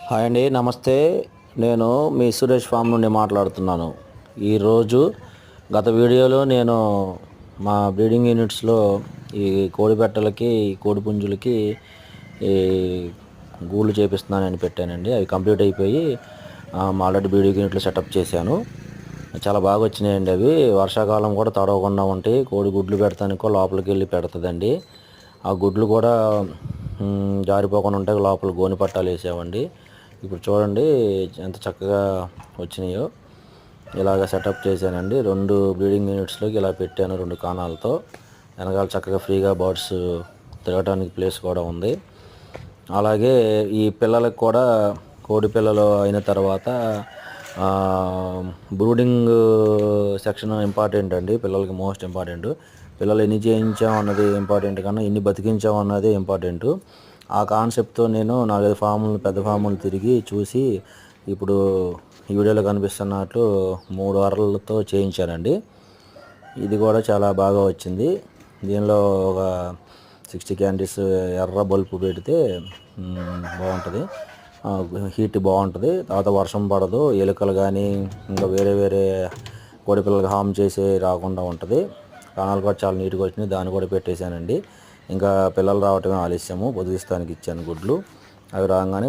Hi అండి, నమస్తే. నేను మీ సురేష్ ఫామ్ నుండి మాట్లాడుతున్నాను. ఈరోజు గత వీడియోలో నేను మా బ్రీడింగ్ యూనిట్స్లో ఈ కోడి పెట్టలకి, కోడి పుంజులకి ఈ గూళ్ళు చేపిస్తున్నానని పెట్టానండి. అవి కంప్లీట్ అయిపోయి ఆల్రెడీ బ్రీడింగ్ యూనిట్లు సెటప్ చేశాను. చాలా బాగా వచ్చినాయండి. అవి వర్షాకాలం కూడా తడవకుండా ఉంటాయి. కోడి గుడ్లు పెడతానికో లోపలికి వెళ్ళి పెడుతుందండి. ఆ గుడ్లు కూడా జారిపోకుండా ఉంటాయి. లోపల గోని పట్టాలు వేసామండి. ఇప్పుడు చూడండి ఎంత చక్కగా వచ్చినాయో. ఇలాగ సెటప్ చేశానండి. 2 బ్రీడింగ్ యూనిట్స్లోకి ఇలా పెట్టాను, 2 కాణాలతో. వెనకాల చక్కగా ఫ్రీగా బర్డ్స్ తిరగటానికి ప్లేస్ కూడా ఉంది. అలాగే ఈ పిల్లలకు కూడా కోడి పిల్లలు అయిన తర్వాత బ్రూడింగ్ సెక్షన్ ఇంపార్టెంట్ అండి. పిల్లలకి మోస్ట్ ఇంపార్టెంట్. పిల్లలు ఎన్ని చేయించాం అన్నది ఇంపార్టెంట్ కన్నా ఎన్ని బతికించాం అన్నది ఇంపార్టెంట్. ఆ కాన్సెప్ట్తో నేను 4-5 ఫాములు, పెద్ద ఫాములు తిరిగి చూసి ఇప్పుడు ఈ వీడియోలో కనిపిస్తున్నట్లు 3 అరలతో చేయించానండి. ఇది కూడా చాలా బాగా వచ్చింది. దీనిలో ఒక 60 క్యాండీస్ ఎర్ర బల్బు పెడితే బాగుంటుంది. హీట్ బాగుంటుంది. తర్వాత వర్షం పడదు. ఎలుకలు కానీ ఇంకా వేరే కోడి పిల్లలకి హామ్ చేసి రాకుండా ఉంటుంది. కాణాలు కూడా చాలా నీట్గా వచ్చినాయి. దాన్ని కూడా పెట్టేశానండి. ఇంకా పిల్లలు రావటమే ఆలస్యము. పొదిగిస్తానికి ఇచ్చాను గుడ్లు. అవి రాగానే